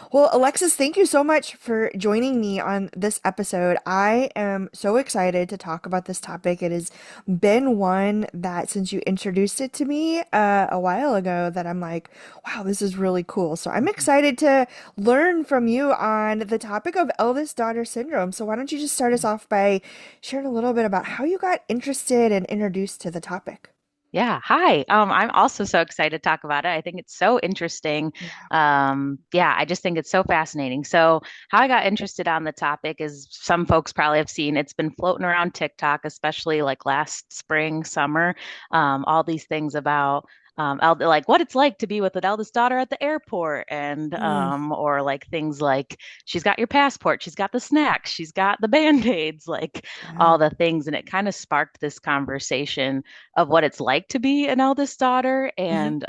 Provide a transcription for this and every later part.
Well, Alexis, thank you so much for joining me on this episode. I am so excited to talk about this topic. It has been one that, since you introduced it to me a while ago, that I'm like, wow, this is really cool. So I'm excited to learn from you on the topic of eldest daughter syndrome. So why don't you just start us off by sharing a little bit about how you got interested and introduced to the topic? Yeah, hi. I'm also so excited to talk about it. I think it's so interesting. Yeah. Yeah, I just think it's so fascinating. So, how I got interested on the topic is some folks probably have seen it's been floating around TikTok, especially like last spring, summer. All these things about like what it's like to be with an eldest daughter at the airport, and Mm, or like things like she's got your passport, she's got the snacks, she's got the band-aids, like yeah. all the things, and it kind of sparked this conversation of what it's like to be an eldest daughter Hmm. and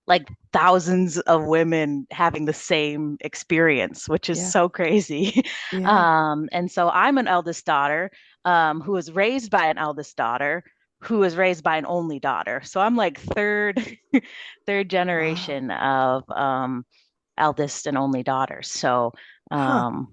like thousands of women having the same experience, which is Yeah. so crazy. Yeah. And so I'm an eldest daughter who was raised by an eldest daughter who was raised by an only daughter. So I'm like third Wow. generation of eldest and only daughters. So Huh. um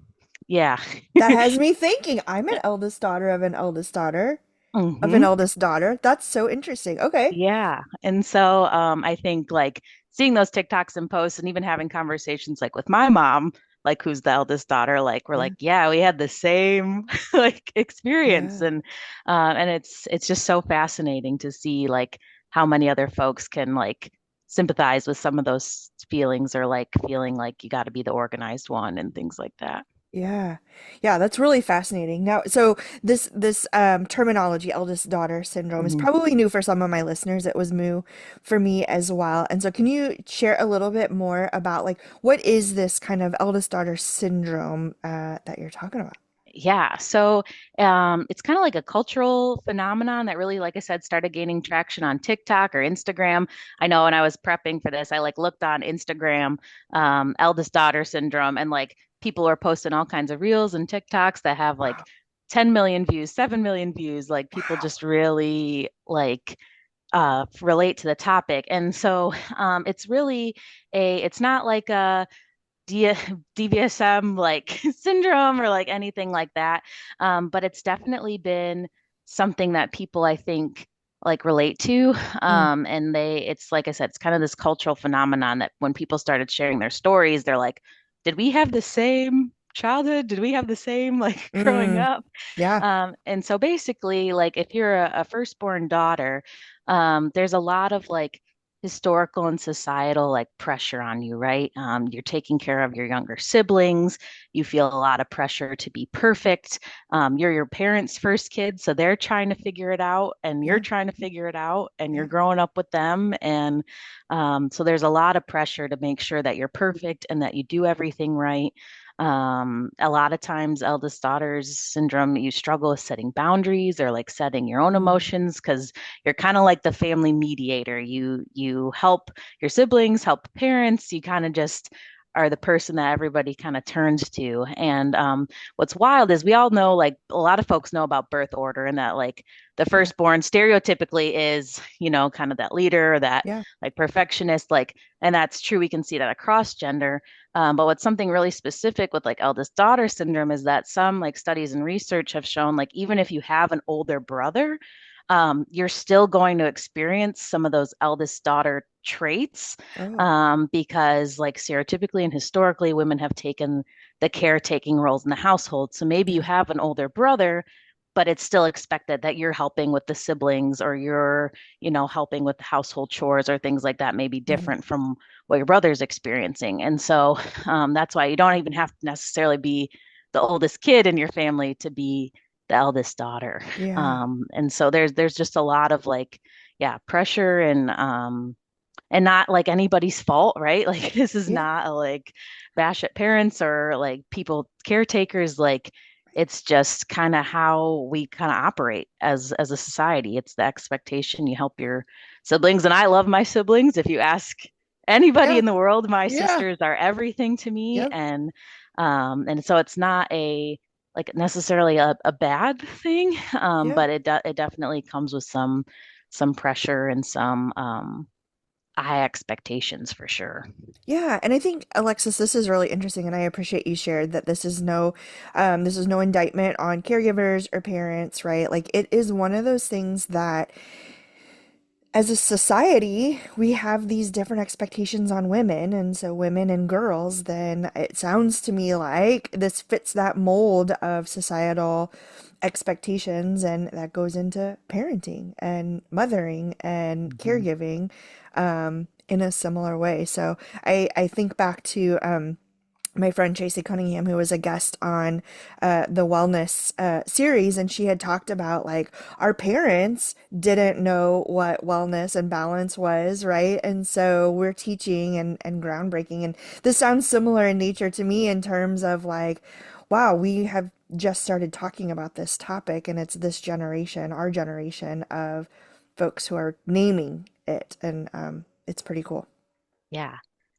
yeah. That has me thinking. I'm an eldest daughter of an eldest daughter of an hmm eldest daughter. That's so interesting. Okay. Yeah. And so I think like seeing those TikToks and posts and even having conversations like with my mom, like who's the eldest daughter, like we're Yeah. like, yeah, we had the same like experience. Yeah. And it's just so fascinating to see like how many other folks can like sympathize with some of those feelings or like feeling like you got to be the organized one and things like that. Yeah. Yeah, that's really fascinating. Now, so this terminology, eldest daughter syndrome, is Mhm. probably new for some of my listeners. It was new for me as well. And so can you share a little bit more about like what is this kind of eldest daughter syndrome that you're talking about? Yeah, so it's kind of like a cultural phenomenon that really, like I said, started gaining traction on TikTok or Instagram. I know when I was prepping for this, I like looked on Instagram, eldest daughter syndrome, and like people are posting all kinds of reels and TikToks that have like Wow. 10 million views, 7 million views. Like people Wow. just really like relate to the topic. And so it's really it's not like a D DVSM like syndrome or like anything like that. But it's definitely been something that people I think like relate to. Mm. And it's like I said, it's kind of this cultural phenomenon that when people started sharing their stories, they're like, did we have the same childhood? Did we have the same like growing Mm. up? Yeah. And so basically, like if you're a firstborn daughter, there's a lot of like historical and societal like pressure on you, right? You're taking care of your younger siblings. You feel a lot of pressure to be perfect. You're your parents' first kid, so they're trying to figure it out, and you're Yeah. trying to figure it out, and you're Yeah. growing up with them. And so there's a lot of pressure to make sure that you're perfect and that you do everything right. A lot of times, eldest daughters syndrome, you struggle with setting boundaries or like setting your own Mm. emotions because you're kind of like the family mediator. You help your siblings, help parents. You kind of just are the person that everybody kind of turns to. And what's wild is we all know, like a lot of folks know about birth order, and that like the Yeah. firstborn stereotypically is, kind of that leader, that Yeah. like perfectionist, like, and that's true. We can see that across gender. But what's something really specific with like eldest daughter syndrome is that some like studies and research have shown like even if you have an older brother, you're still going to experience some of those eldest daughter traits Oh. because, like, stereotypically and historically, women have taken the caretaking roles in the household. So maybe you Yeah. have an older brother, but it's still expected that you're helping with the siblings or you're, helping with the household chores or things like that, may be Mm. different from what your brother's experiencing. And so that's why you don't even have to necessarily be the oldest kid in your family to be the eldest daughter. Yeah. And so there's just a lot of like, yeah, pressure and not like anybody's fault, right? Like this is Yeah. not a, like bash at parents or like people caretakers. Like it's just kind of how we kind of operate as a society. It's the expectation you help your siblings, and I love my siblings. If you ask anybody Yeah. in the world, my Yeah. sisters are everything to me, Yep. and so it's not a like necessarily a bad thing, Yeah. but it definitely comes with some pressure and some high expectations for sure. Yeah, and I think Alexis, this is really interesting, and I appreciate you shared that this is no indictment on caregivers or parents, right? Like it is one of those things that as a society, we have these different expectations on women, and so women and girls, then it sounds to me like this fits that mold of societal expectations, and that goes into parenting and mothering and Hmm. caregiving in a similar way. So I think back to my friend Tracy Cunningham, who was a guest on the wellness series, and she had talked about like our parents didn't know what wellness and balance was, right? And so we're teaching and groundbreaking. And this sounds similar in nature to me in terms of like, wow, we have just started talking about this topic, and it's this generation, our generation of folks who are naming it, and it's pretty cool. Yeah,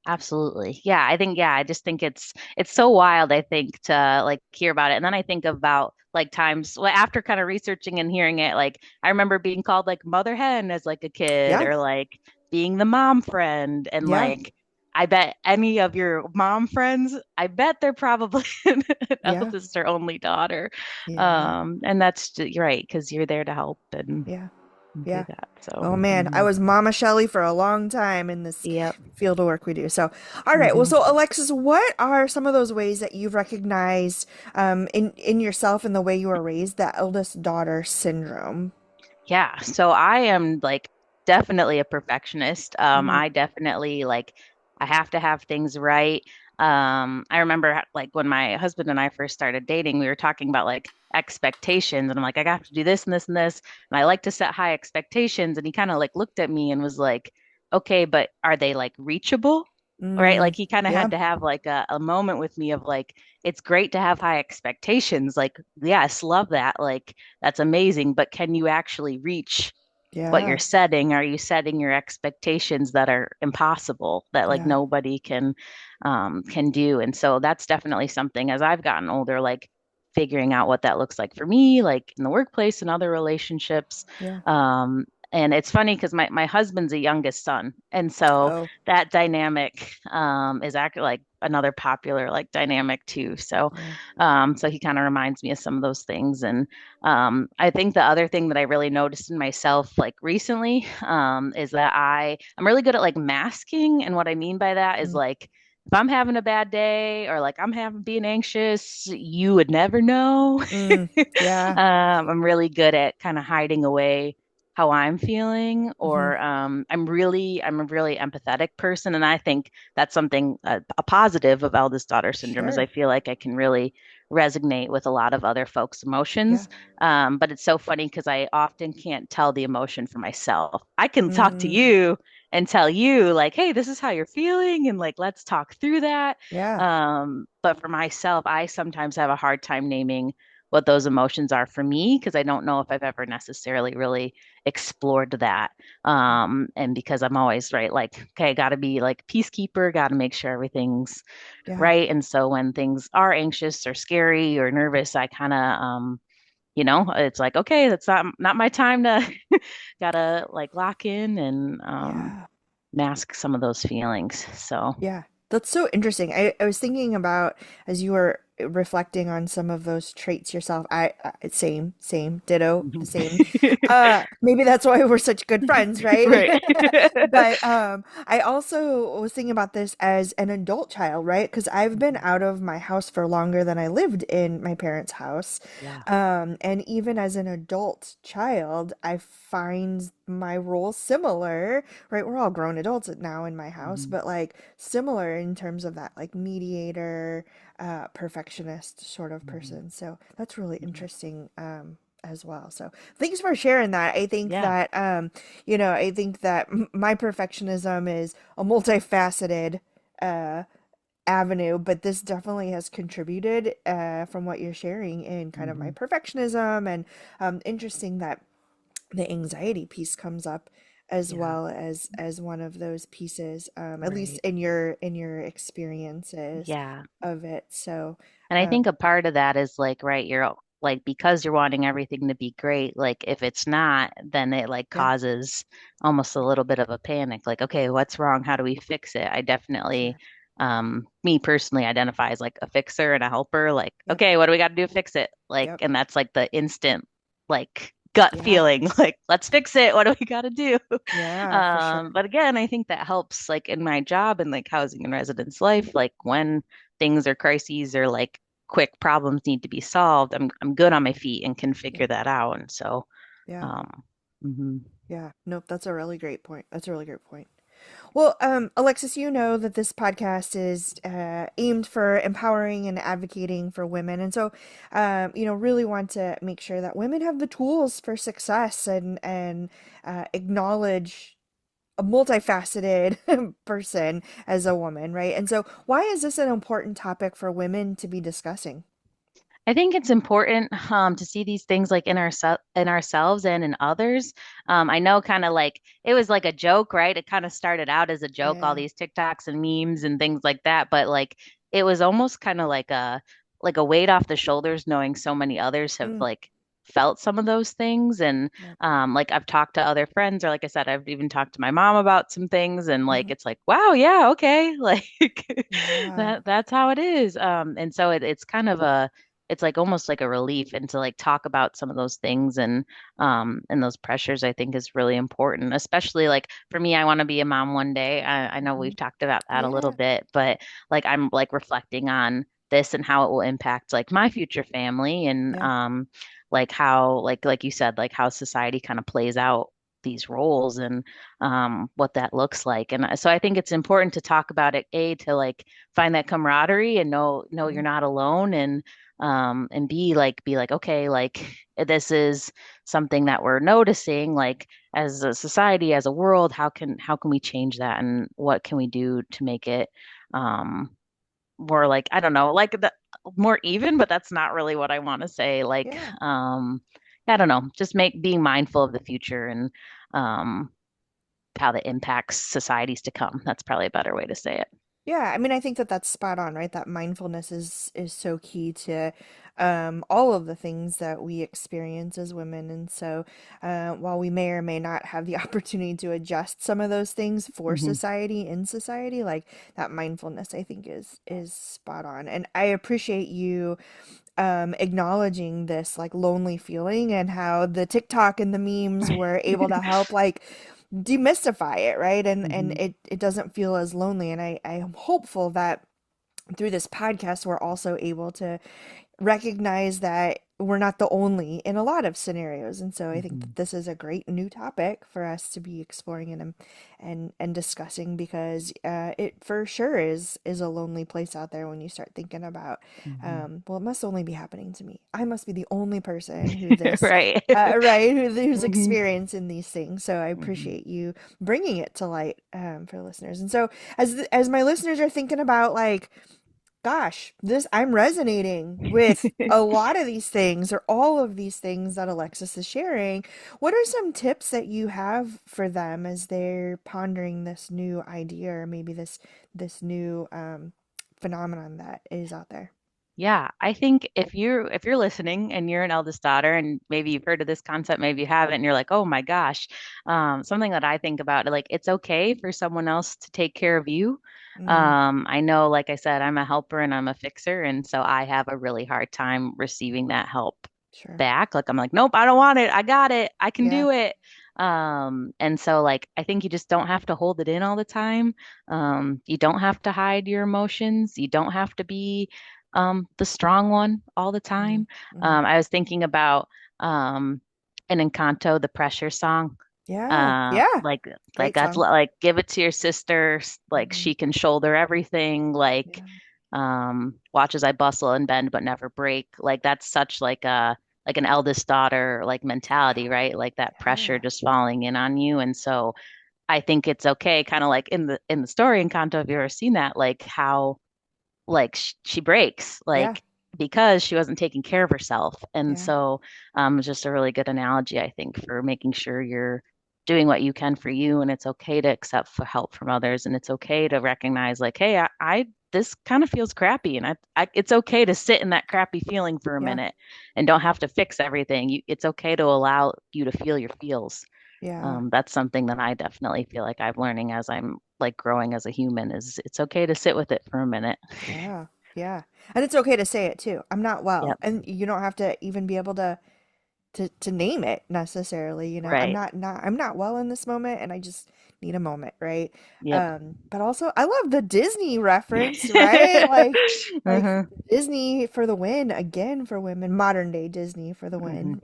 absolutely. Yeah, I think yeah, I just think it's so wild, I think, to like hear about it. And then I think about like times well after kind of researching and hearing it, like I remember being called like mother hen as like a kid Yeah, or like being the mom friend and yeah, like I bet any of your mom friends, I bet they're probably an yeah, eldest or only daughter. yeah, And you're right, because you're there to help yeah. and do Yeah. that. So, Oh man, I was Mama Shelley for a long time in this yep. field of work we do. So, all right. Well, Hmm. so Alexis, what are some of those ways that you've recognized in yourself and the way you were raised, that eldest daughter syndrome? Yeah, so I am like definitely a perfectionist. Hmm. I definitely like I have to have things right. I remember like when my husband and I first started dating, we were talking about like expectations, and I'm like, I have to do this and this and this, and I like to set high expectations. And he kind of like looked at me and was like, okay, but are they like reachable? Right? Mm, Like he kind of yeah. had to have like a moment with me of like, it's great to have high expectations. Like, yes, love that. Like that's amazing, but can you actually reach what you're Yeah. setting? Are you setting your expectations that are impossible that like Yeah. nobody can do? And so that's definitely something as I've gotten older, like figuring out what that looks like for me, like in the workplace and other relationships. Yeah. And it's funny because my husband's a youngest son, and so Oh, that dynamic is actually like another popular like dynamic too. So yeah. so he kind of reminds me of some of those things. And I think the other thing that I really noticed in myself like recently is that I'm really good at like masking. And what I mean by that is Mm, like if I'm having a bad day or like I'm having being anxious, you would never know. mm, yeah. I'm really good at kind of hiding away how I'm feeling, Hmm. or I'm a really empathetic person, and I think that's something a positive of eldest daughter syndrome is I Sure. feel like I can really resonate with a lot of other folks' Yeah. emotions. But it's so funny because I often can't tell the emotion for myself. I can talk to Mm, you and tell you like, hey, this is how you're feeling, and like let's talk through that. yeah. But for myself, I sometimes have a hard time naming what those emotions are for me because I don't know if I've ever necessarily really explored that. And because I'm always right, like, okay, got to be like peacekeeper, got to make sure everything's Yeah. right. And so when things are anxious or scary or nervous, I kind of, it's like, okay, that's not my time to gotta like lock in and Yeah. mask some of those feelings. So, Yeah, that's so interesting. I was thinking about as you were reflecting on some of those traits yourself. Same, ditto, mhm. same. Maybe that's why we're such good friends, right? Right. But I also was thinking about this as an adult child, right? Because I've been Mhm. out of my house for longer than I lived in my parents' house. Yeah. And even as an adult child, I find my role similar, right? We're all grown adults now in my house, Mhm. but like similar in terms of that like mediator, perfectionist sort of Mhm. person. So that's really Yeah. interesting as well. So thanks for sharing that. I think Yeah. that I think that my perfectionism is a multifaceted uh avenue, but this definitely has contributed from what you're sharing in kind of my Mhm. perfectionism, and interesting that the anxiety piece comes up as Yeah. well as one of those pieces, at least Right. in your experiences Yeah. of it. So And I think a part of that is like, right, you're like because you're wanting everything to be great, like if it's not, then it like Yeah. causes almost a little bit of a panic. Like, okay, what's wrong? How do we fix it? I definitely, Sure. me personally identify as like a fixer and a helper. Like, Yep. okay, what do we got to do to fix it? Like, Yep. and that's like the instant like gut Yeah. feeling, like, let's fix it. What do we got to do? Yeah, for sure. But again, I think that helps like in my job and like housing and residence life, like when things are crises or like quick problems need to be solved, I'm good on my feet and can Yep. figure that out. And so, Yeah. um, mhm. Yeah. Nope, that's a really great point. That's a really great point. Well, Alexis, you know that this podcast is aimed for empowering and advocating for women. And so, really want to make sure that women have the tools for success and acknowledge a multifaceted person as a woman, right? And so, why is this an important topic for women to be discussing? I think it's important to see these things like in ourselves and in others. I know kind of like it was like a joke, right? It kind of started out as a joke, all Yeah. these TikToks and memes and things like that, but like it was almost kind of like a weight off the shoulders knowing so many others have Mm, like felt some of those things and yeah. like I've talked to other friends or like I said I've even talked to my mom about some things and like Mhm. it's like wow, yeah, okay. Like Yeah. that's how it is. And so it's kind of a it's like almost like a relief and to like talk about some of those things and those pressures I think is really important, especially like for me, I want to be a mom one day. I know Hmm. we've talked about that a little Yeah. bit, but like I'm like reflecting on this and how it will impact like my future family and Yeah. like how like you said like how society kind of plays out these roles and what that looks like. And so I think it's important to talk about it, A, to like find that camaraderie and know you're Hmm. not alone and be like okay like this is something that we're noticing like as a society as a world how can we change that and what can we do to make it um more like I don't know like the more even but that's not really what I want to say like Yeah. I don't know just make being mindful of the future and um how that impacts societies to come. That's probably a better way to say it. Yeah, I mean, I think that that's spot on, right? That mindfulness is so key to all of the things that we experience as women. And so, while we may or may not have the opportunity to adjust some of those things for Hmm. society in society, like that mindfulness, I think is spot on. And I appreciate you acknowledging this like lonely feeling and how the TikTok and the memes were able to help like demystify it, right? And Hmm. it doesn't feel as lonely. And I am hopeful that through this podcast we're also able to recognize that we're not the only in a lot of scenarios. And so I think Hmm. that this is a great new topic for us to be exploring and discussing because it for sure is a lonely place out there when you start thinking about Hmm. well, it must only be happening to me. I must be the only person who this Right. right who's Hmm. experiencing these things. So I Hmm. appreciate you bringing it to light for listeners. And so as my listeners are thinking about like gosh, this I'm resonating with a lot of these things or all of these things that Alexis is sharing. What are some tips that you have for them as they're pondering this new idea or maybe this new phenomenon that is out there? Yeah, I think if you're listening and you're an eldest daughter and maybe you've heard of this concept, maybe you haven't, and you're like, oh my gosh, something that I think about, like it's okay for someone else to take care of you. Mm, I know, like I said, I'm a helper and I'm a fixer, and so I have a really hard time receiving that help sure. back. Like I'm like, nope, I don't want it. I got it. I can Yeah. do it. And so like I think you just don't have to hold it in all the time. You don't have to hide your emotions. You don't have to be the strong one all the Mm, time. mm. I was thinking about in Encanto, the pressure song. Yeah. Yeah. Like Great that's song. like give it to your sister, like Hmm. she can shoulder everything, like Yeah. watch as I bustle and bend but never break. Like that's such like an eldest daughter like mentality, right? Like that pressure Yeah. just falling in on you. And so I think it's okay, kind of like in the story in Kanto, have you ever seen that? Like how like she breaks, Yeah. like because she wasn't taking care of herself. And Yeah. so it's just a really good analogy, I think, for making sure you're doing what you can for you, and it's okay to accept for help from others, and it's okay to recognize like, hey, I this kind of feels crappy, and it's okay to sit in that crappy feeling for a Yeah. minute and don't have to fix everything. It's okay to allow you to feel your feels. Yeah. That's something that I definitely feel like I'm learning as I'm like growing as a human is it's okay to sit with it for a minute. Yeah. Yeah. And it's okay to say it too. I'm not well. Yep. And you don't have to even be able to name it necessarily, you know. Right. I'm not well in this moment and I just need a moment, right? Yep. But also I love the Disney reference, right? Like Uh-huh. Disney for the win again for women, modern day Disney for the Hmm. win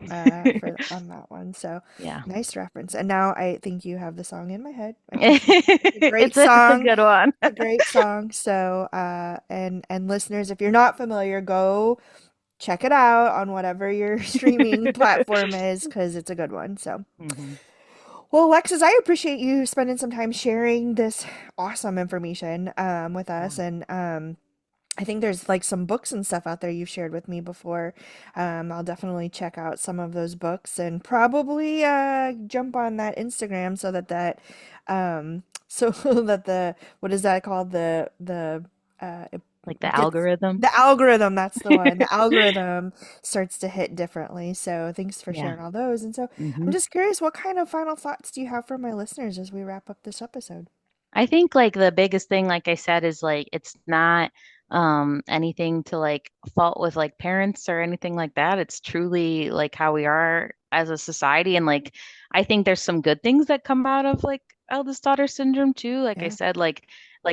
for on that one. So Yeah. nice reference. And now I think you have the song in my head. I think it's a great It's a song. good one. It's a great song. So and listeners, if you're not familiar, go check it out on whatever your streaming platform is because it's a good one. So, Hmm. well, Alexis, I appreciate you spending some time sharing this awesome information with Yeah. us. And I think there's like some books and stuff out there you've shared with me before. I'll definitely check out some of those books and probably jump on that Instagram so so that the what is that called it Like the gets algorithm. the algorithm, that's the one. The algorithm starts to hit differently. So thanks for Yeah. sharing all those. And so I'm Hmm. just curious, what kind of final thoughts do you have for my listeners as we wrap up this episode? I think like the biggest thing, like I said, is like it's not anything to like fault with like parents or anything like that. It's truly like how we are as a society. And like I think there's some good things that come out of like eldest daughter syndrome too. Like I Yeah. said, like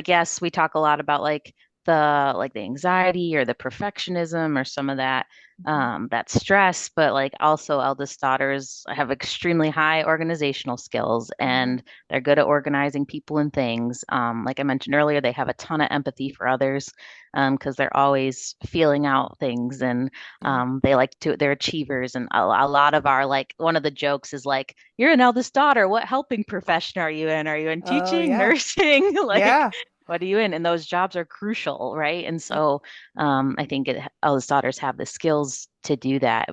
yes, we talk a lot about like the anxiety or the perfectionism or some of Mhm. that stress, but like also eldest daughters have extremely high organizational skills Mhm. and they're good at organizing people and things. Like I mentioned earlier, they have a ton of empathy for others because they're always feeling out things and Yeah. they're achievers. And a lot of our, like, one of the jokes is like, you're an eldest daughter. What helping profession are you in? Are you in Oh, teaching, yeah. nursing? Like, Yeah. what are you in? And those jobs are crucial, right? And so I think eldest daughters have the skills to do that.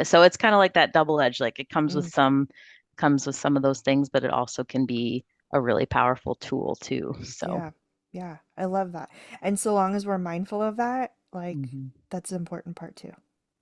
So it's kind of like that double edge, like it Mm. comes with some of those things, but it also can be a really powerful tool too. So, Yeah. Yeah. I love that. And so long as we're mindful of that, like mhm. that's the important part too.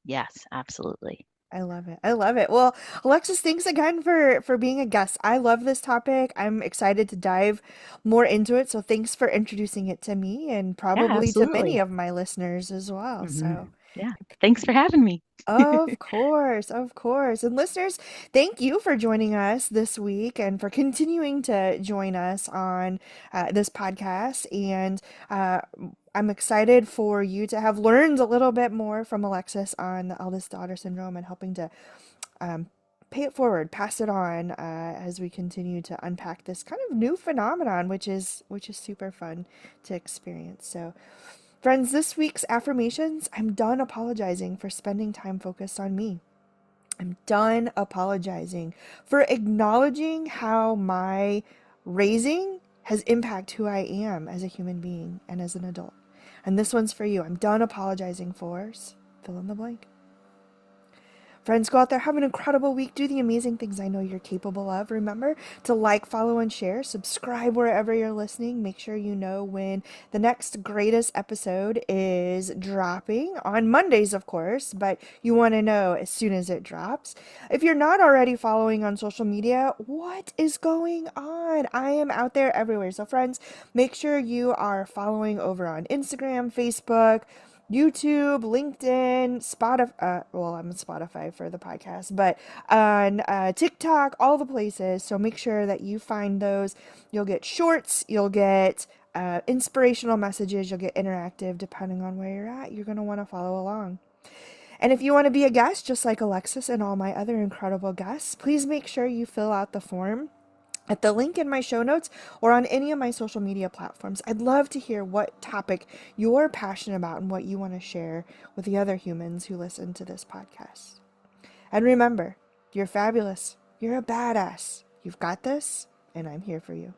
Yes, absolutely. I love it. I love it. Well, Alexis, thanks again for being a guest. I love this topic. I'm excited to dive more into it. So thanks for introducing it to me and Yeah, probably to many absolutely. of my listeners as well. Hmm. So Yeah. Thanks for having me. of course, of course. And listeners, thank you for joining us this week and for continuing to join us on this podcast. And uh, I'm excited for you to have learned a little bit more from Alexis on the eldest daughter syndrome and helping to um, pay it forward, pass it on as we continue to unpack this kind of new phenomenon, which is super fun to experience. So. Friends, this week's affirmations, I'm done apologizing for spending time focused on me. I'm done apologizing for acknowledging how my raising has impacted who I am as a human being and as an adult. And this one's for you. I'm done apologizing for fill in the blank. Friends, go out there, have an incredible week. Do the amazing things I know you're capable of. Remember to like, follow, and share. Subscribe wherever you're listening. Make sure you know when the next greatest episode is dropping on Mondays, of course, but you want to know as soon as it drops. If you're not already following on social media, what is going on? I am out there everywhere. So, friends, make sure you are following over on Instagram, Facebook, YouTube, LinkedIn, Spotify. Well, I'm on Spotify for the podcast, but on TikTok, all the places. So make sure that you find those. You'll get shorts, you'll get inspirational messages, you'll get interactive depending on where you're at. You're going to want to follow along. And if you want to be a guest, just like Alexis and all my other incredible guests, please make sure you fill out the form at the link in my show notes or on any of my social media platforms. I'd love to hear what topic you're passionate about and what you want to share with the other humans who listen to this podcast. And remember, you're fabulous. You're a badass. You've got this, and I'm here for you.